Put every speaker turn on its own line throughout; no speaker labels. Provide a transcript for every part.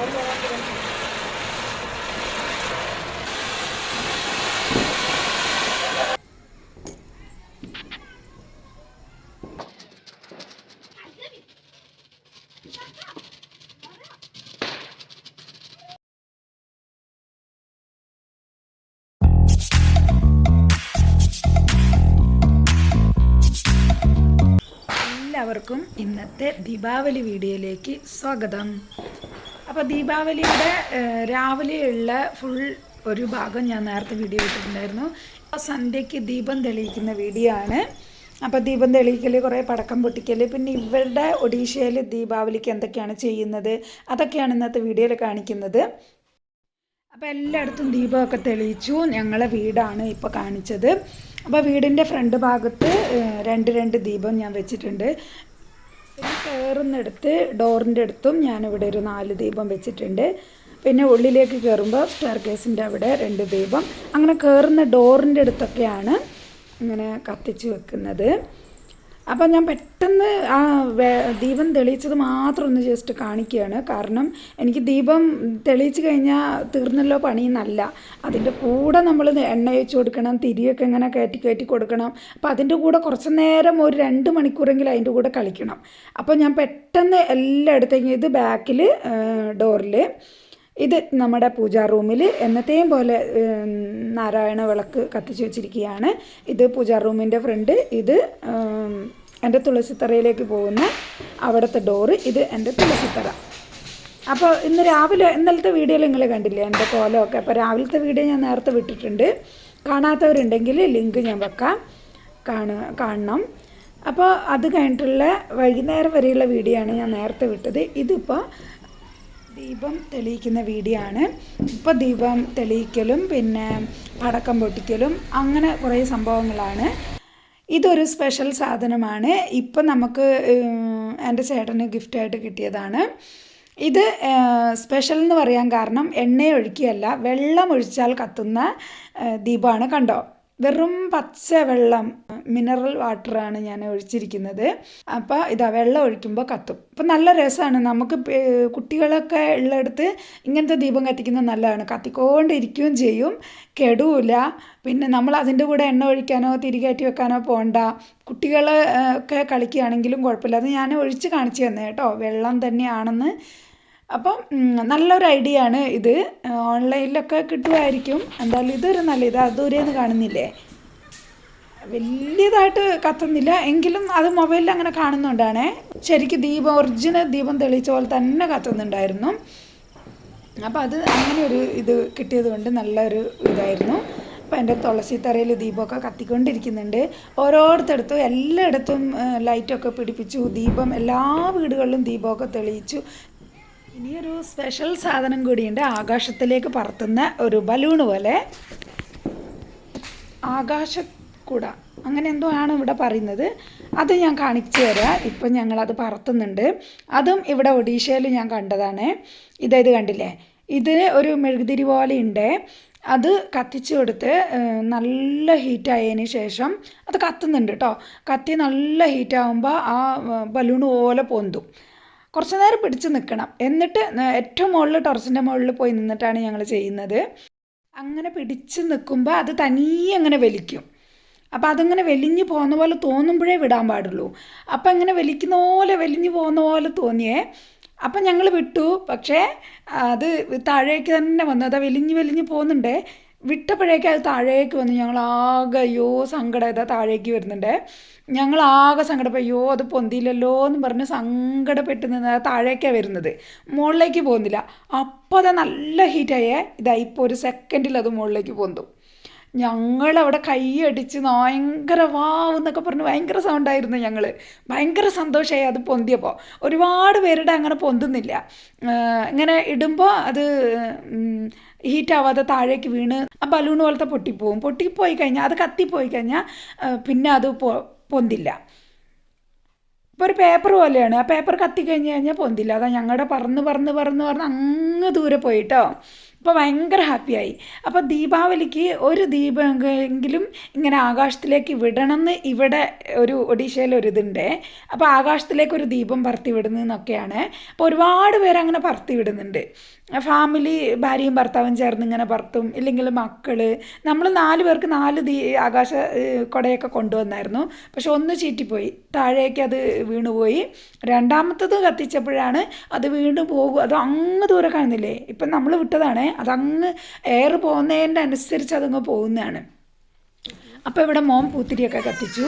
എല്ലാവർക്കും ഇന്നത്തെ ദീപാവലി വീഡിയോയിലേക്ക് സ്വാഗതം. അപ്പോൾ ദീപാവലിയുടെ രാവിലെയുള്ള ഫുൾ ഒരു ഭാഗം ഞാൻ നേരത്തെ വീഡിയോ ഇട്ടിട്ടുണ്ടായിരുന്നു. സന്ധ്യയ്ക്ക് ദീപം തെളിയിക്കുന്ന വീഡിയോ ആണ്. അപ്പോൾ ദീപം തെളിയിക്കൽ, കുറേ പടക്കം പൊട്ടിക്കൽ, പിന്നെ ഇവരുടെ ഒഡീഷയിൽ ദീപാവലിക്ക് എന്തൊക്കെയാണ് ചെയ്യുന്നത് അതൊക്കെയാണ് ഇന്നത്തെ വീഡിയോയിൽ കാണിക്കുന്നത്. അപ്പോൾ എല്ലായിടത്തും ദീപമൊക്കെ തെളിയിച്ചു. ഞങ്ങളെ വീടാണ് ഇപ്പോൾ കാണിച്ചത്. അപ്പോൾ വീടിൻ്റെ ഫ്രണ്ട് ഭാഗത്ത് രണ്ട് ദീപം ഞാൻ വെച്ചിട്ടുണ്ട്. പിന്നെ കയറുന്നിടത്ത് ഡോറിൻ്റെ അടുത്തും ഞാനിവിടെ ഒരു 4 ദീപം വെച്ചിട്ടുണ്ട്. പിന്നെ ഉള്ളിലേക്ക് കയറുമ്പോൾ സ്റ്റെയർ കേസിൻ്റെ അവിടെ 2 ദീപം. അങ്ങനെ കയറുന്ന ഡോറിൻ്റെ അടുത്തൊക്കെയാണ് ഇങ്ങനെ കത്തിച്ച് വെക്കുന്നത്. അപ്പോൾ ഞാൻ പെട്ടെന്ന് ആ ദീപം തെളിയിച്ചത് മാത്രം ഒന്ന് ജസ്റ്റ് കാണിക്കുകയാണ്. കാരണം എനിക്ക് ദീപം തെളിയിച്ച് കഴിഞ്ഞാൽ തീർന്നല്ലോ പണി എന്നല്ല, അതിൻ്റെ കൂടെ നമ്മൾ എണ്ണ ഒഴിച്ച് കൊടുക്കണം, തിരിയൊക്കെ ഇങ്ങനെ കയറ്റി കൊടുക്കണം. അപ്പോൾ അതിൻ്റെ കൂടെ കുറച്ച് നേരം ഒരു 2 മണിക്കൂറെങ്കിലും അതിൻ്റെ കൂടെ കളിക്കണം. അപ്പോൾ ഞാൻ പെട്ടെന്ന് എല്ലായിടത്തേക്കും, ഇത് ബാക്കിൽ ഡോറിൽ, ഇത് നമ്മുടെ പൂജാ റൂമിൽ എന്നത്തെയും പോലെ നാരായണ വിളക്ക് കത്തിച്ച് വെച്ചിരിക്കുകയാണ്. ഇത് പൂജാ റൂമിൻ്റെ ഫ്രണ്ട്, ഇത് എൻ്റെ തുളസിത്തറയിലേക്ക് പോകുന്ന അവിടുത്തെ ഡോറ്, ഇത് എൻ്റെ തുളസിത്തറ. അപ്പോൾ ഇന്ന് രാവിലെ ഇന്നലത്തെ വീഡിയോയിൽ നിങ്ങൾ കണ്ടില്ലേ എൻ്റെ കോലമൊക്കെ. അപ്പോൾ രാവിലത്തെ വീഡിയോ ഞാൻ നേരത്തെ വിട്ടിട്ടുണ്ട്. കാണാത്തവരുണ്ടെങ്കിൽ ലിങ്ക് ഞാൻ വെക്കാം, കാണണം. അപ്പോൾ അത് കഴിഞ്ഞിട്ടുള്ള വൈകുന്നേരം വരെയുള്ള വീഡിയോ ആണ് ഞാൻ നേരത്തെ വിട്ടത്. ഇതിപ്പോൾ ദീപം തെളിയിക്കുന്ന വീഡിയോ ആണ്. ഇപ്പോൾ ദീപം തെളിയിക്കലും പിന്നെ പടക്കം പൊട്ടിക്കലും അങ്ങനെ കുറേ സംഭവങ്ങളാണ്. ഇതൊരു സ്പെഷ്യൽ സാധനമാണ്. ഇപ്പം നമുക്ക് എൻ്റെ ചേട്ടന് ഗിഫ്റ്റായിട്ട് കിട്ടിയതാണ്. ഇത് സ്പെഷ്യൽ എന്ന് പറയാൻ കാരണം എണ്ണ ഒഴിക്കുകയല്ല, വെള്ളം ഒഴിച്ചാൽ കത്തുന്ന ദീപമാണ്. കണ്ടോ, വെറും പച്ച വെള്ളം, മിനറൽ വാട്ടറാണ് ഞാൻ ഒഴിച്ചിരിക്കുന്നത്. അപ്പോൾ ഇതാ വെള്ളം ഒഴിക്കുമ്പോൾ കത്തും. അപ്പം നല്ല രസമാണ്. നമുക്ക് കുട്ടികളൊക്കെ ഉള്ളിടത്ത് ഇങ്ങനത്തെ ദീപം കത്തിക്കുന്നത് നല്ലതാണ്. കത്തിക്കൊണ്ടിരിക്കുകയും ചെയ്യും, കെടുവില്ല. പിന്നെ നമ്മൾ അതിൻ്റെ കൂടെ എണ്ണ ഒഴിക്കാനോ തിരികയറ്റി വെക്കാനോ പോകണ്ട. കുട്ടികൾ ഒക്കെ കളിക്കുകയാണെങ്കിലും കുഴപ്പമില്ല. അത് ഞാൻ ഒഴിച്ച് കാണിച്ചു തന്നെ കേട്ടോ, വെള്ളം തന്നെയാണെന്ന്. അപ്പം നല്ലൊരു ഐഡിയ ആണ് ഇത്. ഓൺലൈനിലൊക്കെ കിട്ടുമായിരിക്കും. എന്തായാലും ഇതൊരു നല്ല ഇത്. ദൂരെന്ന് കാണുന്നില്ലേ, വലിയതായിട്ട് കത്തുന്നില്ല, എങ്കിലും അത് മൊബൈലിൽ അങ്ങനെ കാണുന്നുണ്ടാണേ. ശരിക്കും ദീപം, ഒറിജിനൽ ദീപം തെളിയിച്ച പോലെ തന്നെ കത്തുന്നുണ്ടായിരുന്നു. അപ്പോൾ അത് അങ്ങനെ ഒരു ഇത് കിട്ടിയത് കൊണ്ട് നല്ലൊരു ഇതായിരുന്നു. അപ്പോൾ എൻ്റെ തുളസിത്തറയിൽ ദീപമൊക്കെ കത്തിക്കൊണ്ടിരിക്കുന്നുണ്ട്. ഓരോരുത്തടുത്തും എല്ലായിടത്തും ലൈറ്റൊക്കെ പിടിപ്പിച്ചു. ദീപം എല്ലാ വീടുകളിലും ദീപമൊക്കെ തെളിയിച്ചു. ഇനിയൊരു സ്പെഷ്യൽ സാധനം കൂടിയുണ്ട്. ആകാശത്തിലേക്ക് പറത്തുന്ന ഒരു ബലൂണ് പോലെ, ആകാശക്കൂട അങ്ങനെ എന്തോ ആണ് ഇവിടെ പറയുന്നത്. അത് ഞാൻ കാണിച്ചു തരാം. ഇപ്പം ഞങ്ങളത് പറത്തുന്നുണ്ട്. അതും ഇവിടെ ഒഡീഷയിൽ ഞാൻ കണ്ടതാണ്. ഇത് കണ്ടില്ലേ, ഇതിന് ഒരു മെഴുകുതിരി പോലെ ഉണ്ട്. അത് കത്തിച്ചു കൊടുത്ത് നല്ല ഹീറ്റായതിന് ശേഷം അത് കത്തുന്നുണ്ട് കേട്ടോ. കത്തി നല്ല ഹീറ്റാകുമ്പോൾ ആ ബലൂണ് പോലെ പൊന്തും. കുറച്ച് നേരം പിടിച്ച് നിൽക്കണം. എന്നിട്ട് ഏറ്റവും മുകളിൽ, ടെറസിൻ്റെ മുകളിൽ പോയി നിന്നിട്ടാണ് ഞങ്ങൾ ചെയ്യുന്നത്. അങ്ങനെ പിടിച്ച് നിൽക്കുമ്പോൾ അത് തനിയെ അങ്ങനെ വലിക്കും. അപ്പോൾ അതങ്ങനെ വലിഞ്ഞു പോകുന്ന പോലെ തോന്നുമ്പോഴേ വിടാൻ പാടുള്ളൂ. അപ്പം അങ്ങനെ വലിഞ്ഞു പോകുന്ന പോലെ തോന്നിയേ. അപ്പം ഞങ്ങൾ വിട്ടു. പക്ഷേ അത് താഴേക്ക് തന്നെ വന്നു. അത് വലിഞ്ഞു പോകുന്നുണ്ടേ. വിട്ടപ്പോഴേക്കും അത് താഴേക്ക് വന്നു. ഞങ്ങളാകെ അയ്യോ സങ്കടം, ഇതാ താഴേക്ക് വരുന്നുണ്ട്. ഞങ്ങളാകെ സങ്കടം, അയ്യോ അത് പൊന്തിയില്ലല്ലോ എന്ന് പറഞ്ഞ് സങ്കടപ്പെട്ട് നിന്ന് താഴേക്കാണ് വരുന്നത്, മുകളിലേക്ക് പോകുന്നില്ല. അപ്പോൾ അത് നല്ല ഹീറ്റായേ. ഇപ്പോൾ ഒരു സെക്കൻഡിൽ അത് മുകളിലേക്ക് പൊന്തും. ഞങ്ങളവിടെ കൈയടിച്ച് ഭയങ്കര വാവ് എന്നൊക്കെ പറഞ്ഞ് ഭയങ്കര സൗണ്ടായിരുന്നു. ഞങ്ങൾ ഭയങ്കര സന്തോഷമായി അത് പൊന്തിയപ്പോൾ. ഒരുപാട് പേരുടെ അങ്ങനെ പൊന്തുന്നില്ല. ഇങ്ങനെ ഇടുമ്പോൾ അത് ഹീറ്റാവാതെ താഴേക്ക് വീണ് ആ ബലൂൺ പോലത്തെ പൊട്ടിപ്പോയി കഴിഞ്ഞാൽ, അത് കത്തിപ്പോയി കഴിഞ്ഞാൽ പിന്നെ അത് പൊന്തില്ല. ഇപ്പോൾ ഒരു പേപ്പർ പോലെയാണ്. ആ പേപ്പർ കത്തിക്കഴിഞ്ഞ് കഴിഞ്ഞാൽ പൊന്തില്ല. അതാ ഞങ്ങളുടെ പറന്ന് അങ്ങ് ദൂരെ പോയിട്ടോ. അപ്പോൾ ഭയങ്കര ഹാപ്പിയായി. അപ്പോൾ ദീപാവലിക്ക് ഒരു ദീപമെങ്കിലും ഇങ്ങനെ ആകാശത്തിലേക്ക് വിടണമെന്ന് ഇവിടെ ഒരു ഒഡീഷയിലൊരിതുണ്ട്. അപ്പോൾ ആകാശത്തിലേക്ക് ഒരു ദീപം പറത്തി വിടുന്നതെന്നൊക്കെയാണ്. അപ്പോൾ ഒരുപാട് പേര് അങ്ങനെ പറത്തി വിടുന്നുണ്ട്. ഫാമിലി ഭാര്യയും ഭർത്താവും ചേർന്ന് ഇങ്ങനെ പറത്തും, ഇല്ലെങ്കിൽ മക്കൾ. നമ്മൾ 4 പേർക്ക് 4 ആകാശ കുടയൊക്കെ കൊണ്ടുവന്നായിരുന്നു. പക്ഷെ ഒന്ന് ചീറ്റിപ്പോയി, താഴേക്ക് അത് വീണുപോയി. രണ്ടാമത്തത് കത്തിച്ചപ്പോഴാണ് അത് വീണ്ടും പോകും. അത് അങ്ങ് ദൂരെ കാണുന്നില്ലേ, ഇപ്പം നമ്മൾ വിട്ടതാണ്, അതങ്ങ് എയർ പോകുന്നതിൻ്റെ അനുസരിച്ച് അതങ്ങ് പോകുന്നതാണ്. അപ്പോൾ ഇവിടെ മോൻ പൂത്തിരിയൊക്കെ കത്തിച്ചു.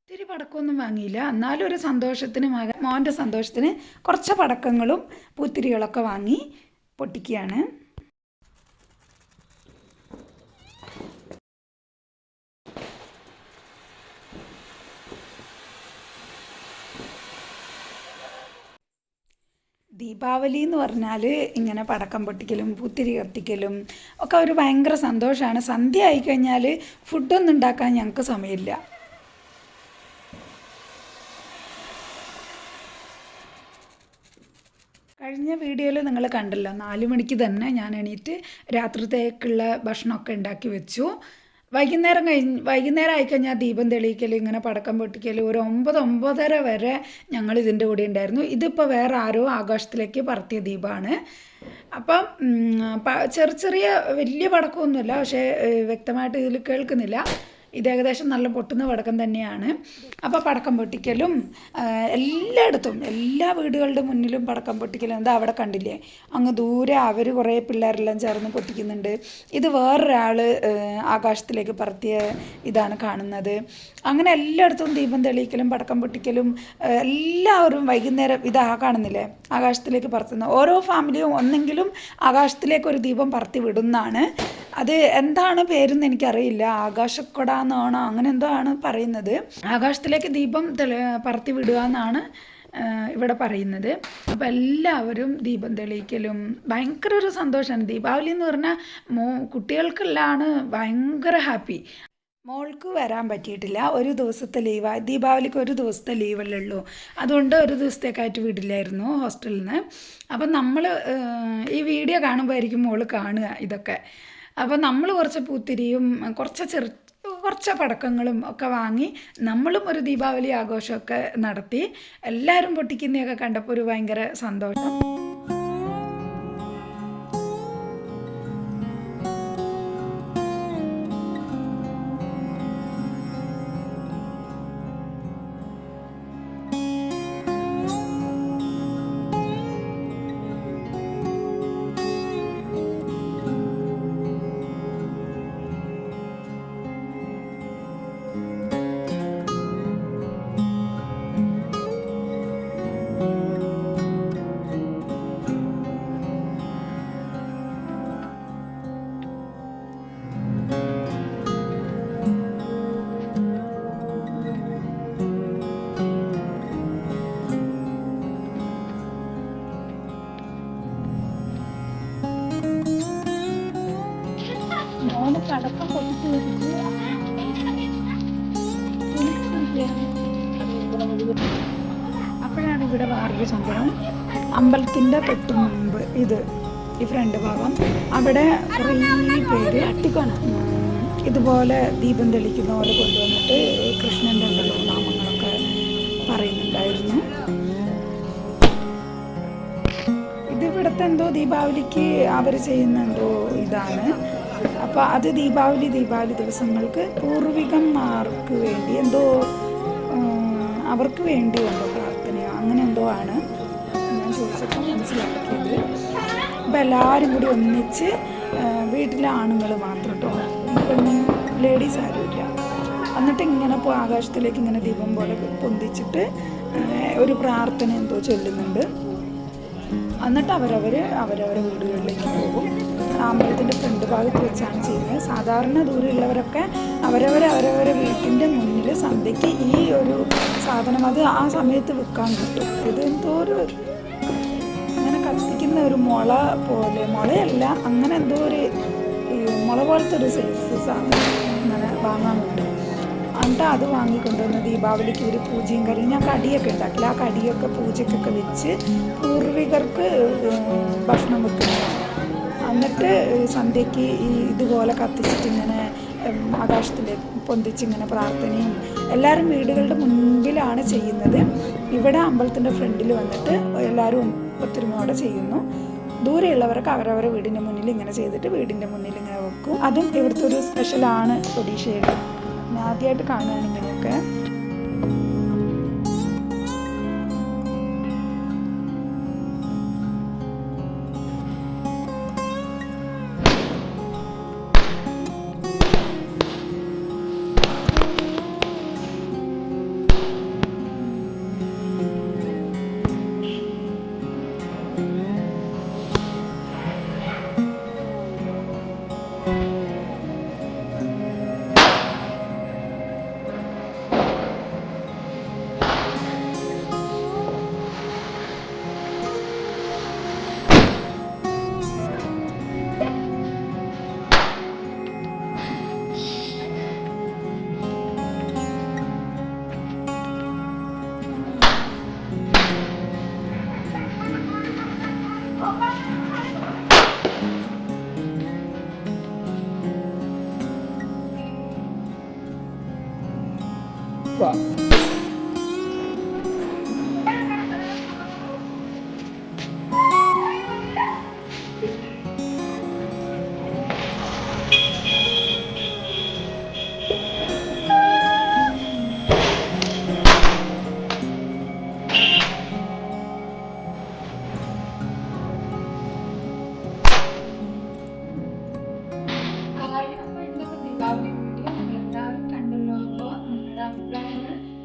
ഒത്തിരി പടക്കമൊന്നും വാങ്ങിയില്ല, എന്നാലും ഒരു സന്തോഷത്തിന് മോൻ്റെ സന്തോഷത്തിന് കുറച്ച് പടക്കങ്ങളും പൂത്തിരികളൊക്കെ വാങ്ങി പൊട്ടിക്കുകയാണ്. ദീപാവലി എന്ന് പറഞ്ഞാൽ ഇങ്ങനെ പടക്കം പൊട്ടിക്കലും പൂത്തിരി കത്തിക്കലും ഒക്കെ ഒരു ഭയങ്കര സന്തോഷമാണ്. സന്ധ്യ ആയിക്കഴിഞ്ഞാൽ ഫുഡൊന്നും ഉണ്ടാക്കാൻ ഞങ്ങൾക്ക് സമയമില്ല. കഴിഞ്ഞ വീഡിയോയിൽ നിങ്ങൾ കണ്ടല്ലോ, 4 മണിക്ക് തന്നെ ഞാൻ എണീറ്റ് രാത്രിത്തേക്കുള്ള ഭക്ഷണമൊക്കെ ഉണ്ടാക്കി വെച്ചു. വൈകുന്നേരം ആയിക്കഴിഞ്ഞാൽ ദീപം തെളിയിക്കൽ, ഇങ്ങനെ പടക്കം പൊട്ടിക്കൽ ഒരു 9-9:30 വരെ ഞങ്ങൾ ഇതിൻ്റെ കൂടെ ഉണ്ടായിരുന്നു. ഇതിപ്പോൾ വേറെ ആരോ ആകാശത്തിലേക്ക് പറത്തിയ ദീപമാണ്. അപ്പം ചെറിയ വലിയ പടക്കമൊന്നുമില്ല, പക്ഷേ വ്യക്തമായിട്ട് ഇതിൽ കേൾക്കുന്നില്ല. ഇത് ഏകദേശം നല്ല പൊട്ടുന്ന പടക്കം തന്നെയാണ്. അപ്പോൾ പടക്കം പൊട്ടിക്കലും എല്ലായിടത്തും, എല്ലാ വീടുകളുടെ മുന്നിലും പടക്കം പൊട്ടിക്കലും. എന്താ അവിടെ കണ്ടില്ലേ, അങ്ങ് ദൂരെ അവർ കുറേ പിള്ളേരെല്ലാം ചേർന്ന് പൊട്ടിക്കുന്നുണ്ട്. ഇത് വേറൊരാൾ ആകാശത്തിലേക്ക് പറത്തിയ ഇതാണ് കാണുന്നത്. അങ്ങനെ എല്ലായിടത്തും ദീപം തെളിയിക്കലും പടക്കം പൊട്ടിക്കലും എല്ലാവരും വൈകുന്നേരം ഇതാ കാണുന്നില്ലേ, ആകാശത്തിലേക്ക് പറത്തുന്ന ഓരോ ഫാമിലിയും ഒന്നെങ്കിലും ആകാശത്തിലേക്ക് ഒരു ദീപം പറത്തി വിടുന്നതാണ്. അത് എന്താണ് പേരെന്ന് എനിക്കറിയില്ല, ആകാശക്കൊട എന്നാണോ അങ്ങനെ എന്തോ ആണ് പറയുന്നത്. ആകാശത്തിലേക്ക് ദീപം പറത്തി വിടുക എന്നാണ് ഇവിടെ പറയുന്നത്. അപ്പോൾ എല്ലാവരും ദീപം തെളിയിക്കലും ഭയങ്കര ഒരു സന്തോഷമാണ്. ദീപാവലി എന്ന് പറഞ്ഞാൽ കുട്ടികൾക്കെല്ലാം ഭയങ്കര ഹാപ്പി. മോൾക്ക് വരാൻ പറ്റിയിട്ടില്ല, ഒരു ദിവസത്തെ ലീവാണ്. ദീപാവലിക്ക് ഒരു ദിവസത്തെ ലീവല്ലേ ഉള്ളൂ, അതുകൊണ്ട് ഒരു ദിവസത്തേക്കായിട്ട് വിടില്ലായിരുന്നു ഹോസ്റ്റലിൽ നിന്ന്. അപ്പം നമ്മൾ ഈ വീഡിയോ കാണുമ്പോഴായിരിക്കും മോള് കാണുക ഇതൊക്കെ. അപ്പോൾ നമ്മൾ കുറച്ച് പൂത്തിരിയും കുറച്ച് പടക്കങ്ങളും ഒക്കെ വാങ്ങി നമ്മളും ഒരു ദീപാവലി ആഘോഷമൊക്കെ നടത്തി. എല്ലാവരും പൊട്ടിക്കുന്നതൊക്കെ കണ്ടപ്പോൾ ഒരു ഭയങ്കര സന്തോഷം. പടക്കം പൊട്ടിച്ച് വെച്ചിട്ട് അപ്പോഴാണ് ഇവിടെ വേറൊരു സംഭവം. അമ്പലത്തിൻ്റെ തൊട്ട് മുമ്പ് ഈ ഫ്രണ്ട് ഭാഗം അവിടെ കുറേ പേര് ഇതുപോലെ ദീപം തെളിക്കുന്ന പോലെ കൊണ്ടുവന്നിട്ട് കൃഷ്ണൻ്റെ ഉണ്ടല്ലോ നാമങ്ങളൊക്കെ പറയുന്നുണ്ടായിരുന്നു. ഇതിവിടുത്തെ എന്തോ ദീപാവലിക്ക് അവർ ചെയ്യുന്ന എന്തോ ഇതാണ്. അപ്പോൾ അത് ദീപാവലി ദിവസങ്ങൾക്ക് പൂർവികന്മാർക്ക് വേണ്ടി എന്തോ അവർക്ക് വേണ്ടി എന്തോ പ്രാർത്ഥനയോ അങ്ങനെ എന്തോ ആണ് ഞാൻ ചോദിച്ചപ്പോൾ മനസ്സിലാക്കിയത്. അപ്പോൾ എല്ലാവരും കൂടി ഒന്നിച്ച് വീട്ടിലെ ആണുങ്ങൾ മാത്രം കേട്ടോ, പെണ്ണും ലേഡീസ് ആരുമില്ല. എന്നിട്ട് ഇങ്ങനെ ആകാശത്തിലേക്ക് ഇങ്ങനെ ദീപം പോലെ പൊന്തിച്ചിട്ട് ഒരു പ്രാർത്ഥന എന്തോ ചൊല്ലുന്നുണ്ട്. എന്നിട്ട് അവരവരെ വീടുകളിലേക്ക് പോകും. അമ്പലത്തിൻ്റെ ഫ്രണ്ട് ഭാഗത്ത് വെച്ചാണ് ചെയ്യുന്നത്. സാധാരണ ദൂരെയുള്ളവരൊക്കെ അവരവരെ വീട്ടിൻ്റെ മുന്നിൽ സന്ധ്യയ്ക്ക് ഈ ഒരു സാധനം അത് ആ സമയത്ത് വിൽക്കാൻ കിട്ടും. ഇത് എന്തോ ഒരു ഇങ്ങനെ കത്തിക്കുന്ന ഒരു മുള പോലെ, മുളയല്ല അങ്ങനെ എന്തോ ഒരു മുള പോലത്തെ ഒരു സൈസ് സാധനം ഇങ്ങനെ വാങ്ങാൻ കിട്ടും. എന്നിട്ട് അത് വാങ്ങിക്കൊണ്ടുവന്ന് ദീപാവലിക്ക് ഒരു പൂജയും കറിയും ഞാൻ കടിയൊക്കെ ഉണ്ടാക്കില്ല. ആ കടിയൊക്കെ പൂജയ്ക്കൊക്കെ വെച്ച് പൂർവികർക്ക് ഭക്ഷണം വെക്കുന്നതാണ്. എന്നിട്ട് സന്ധ്യയ്ക്ക് ഇതുപോലെ കത്തിച്ചിട്ടിങ്ങനെ ആകാശത്തിലേക്ക് പൊന്തിച്ചിങ്ങനെ പ്രാർത്ഥനയും എല്ലാവരും വീടുകളുടെ മുൻപിലാണ് ചെയ്യുന്നത്. ഇവിടെ അമ്പലത്തിൻ്റെ ഫ്രണ്ടിൽ വന്നിട്ട് എല്ലാവരും ഒത്തൊരുമയോടെ ചെയ്യുന്നു. ദൂരെയുള്ളവർക്ക് അവരവരുടെ വീടിൻ്റെ മുന്നിൽ ഇങ്ങനെ ചെയ്തിട്ട് വീടിൻ്റെ മുന്നിൽ ഇങ്ങനെ വെക്കും. അതും ഇവിടുത്തെ ഒരു സ്പെഷ്യലാണ് ഒഡീഷയിൽ. ഞാൻ ആദ്യമായിട്ട് കാണുകയാണ് ഇങ്ങനെയൊക്കെ.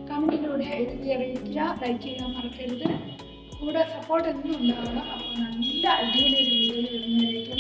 കമന്റിലൂടെ എഴുതി അറിയിക്കുക. ലൈക്ക് ചെയ്യാൻ മറക്കരുത്. കൂടെ സപ്പോർട്ട് എന്നും ഉണ്ടാവണം. അപ്പോൾ നല്ല അടിപൊളി വീഡിയോയിൽ വരുന്നതായിരിക്കും.